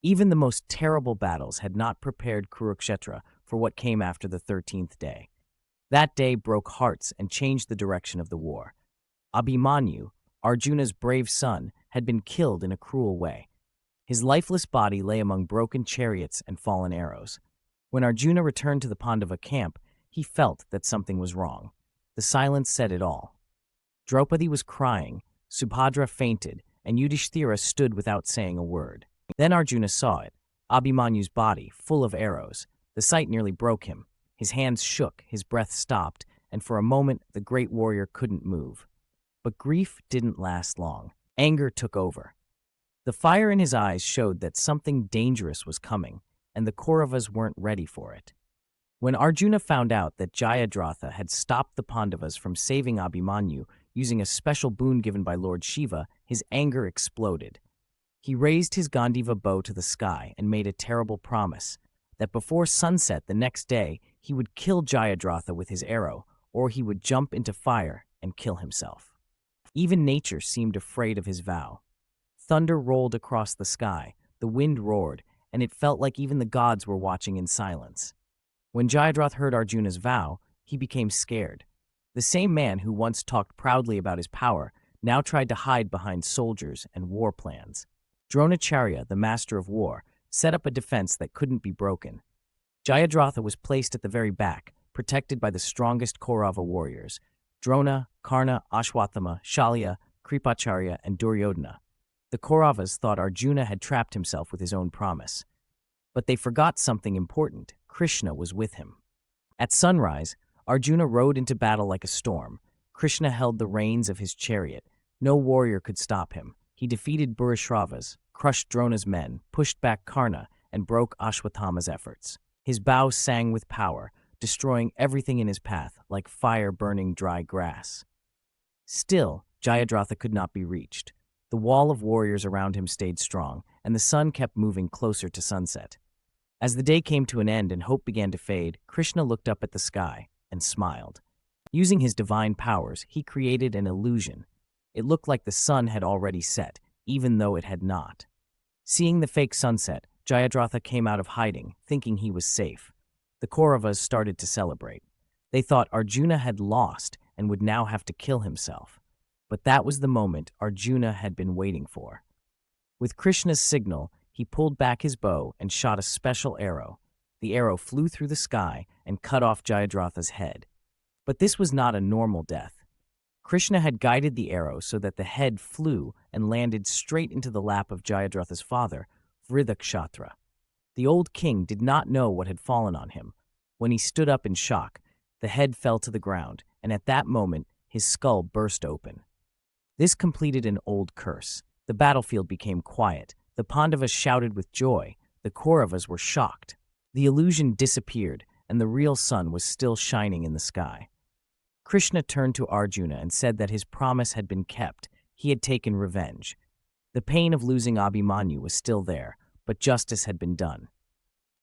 Even the most terrible battles had not prepared Kurukshetra for what came after the 13th day. That day broke hearts and changed the direction of the war. Abhimanyu, Arjuna's brave son, had been killed in a cruel way. His lifeless body lay among broken chariots and fallen arrows. When Arjuna returned to the Pandava camp, he felt that something was wrong. The silence said it all. Draupadi was crying, Subhadra fainted, and Yudhishthira stood without saying a word. Then Arjuna saw it, Abhimanyu's body, full of arrows. The sight nearly broke him. His hands shook, his breath stopped, and for a moment the great warrior couldn't move. But grief didn't last long. Anger took over. The fire in his eyes showed that something dangerous was coming, and the Kauravas weren't ready for it. When Arjuna found out that Jayadratha had stopped the Pandavas from saving Abhimanyu using a special boon given by Lord Shiva, his anger exploded. He raised his Gandiva bow to the sky and made a terrible promise that before sunset the next day he would kill Jayadratha with his arrow, or he would jump into fire and kill himself. Even nature seemed afraid of his vow. Thunder rolled across the sky, the wind roared, and it felt like even the gods were watching in silence. When Jayadratha heard Arjuna's vow, he became scared. The same man who once talked proudly about his power now tried to hide behind soldiers and war plans. Dronacharya, the master of war, set up a defense that couldn't be broken. Jayadratha was placed at the very back, protected by the strongest Kaurava warriors, Drona, Karna, Ashwathama, Shalya, Kripacharya, and Duryodhana. The Kauravas thought Arjuna had trapped himself with his own promise. But they forgot something important. Krishna was with him. At sunrise, Arjuna rode into battle like a storm. Krishna held the reins of his chariot. No warrior could stop him. He defeated Bhurishrava's, crushed Drona's men, pushed back Karna, and broke Ashwathama's efforts. His bow sang with power, destroying everything in his path like fire burning dry grass. Still, Jayadratha could not be reached. The wall of warriors around him stayed strong, and the sun kept moving closer to sunset. As the day came to an end and hope began to fade, Krishna looked up at the sky and smiled. Using his divine powers, he created an illusion. It looked like the sun had already set, even though it had not. Seeing the fake sunset, Jayadratha came out of hiding, thinking he was safe. The Kauravas started to celebrate. They thought Arjuna had lost and would now have to kill himself. But that was the moment Arjuna had been waiting for. With Krishna's signal, he pulled back his bow and shot a special arrow. The arrow flew through the sky and cut off Jayadratha's head. But this was not a normal death. Krishna had guided the arrow so that the head flew and landed straight into the lap of Jayadratha's father, Kurukshetra. The old king did not know what had fallen on him. When he stood up in shock, the head fell to the ground, and at that moment, his skull burst open. This completed an old curse. The battlefield became quiet. The Pandavas shouted with joy. The Kauravas were shocked. The illusion disappeared, and the real sun was still shining in the sky. Krishna turned to Arjuna and said that his promise had been kept. He had taken revenge. The pain of losing Abhimanyu was still there, but justice had been done.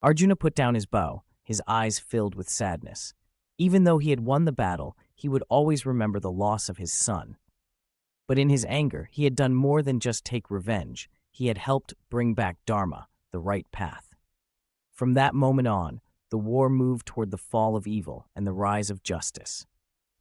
Arjuna put down his bow, his eyes filled with sadness. Even though he had won the battle, he would always remember the loss of his son. But in his anger, he had done more than just take revenge. He had helped bring back Dharma, the right path. From that moment on, the war moved toward the fall of evil and the rise of justice.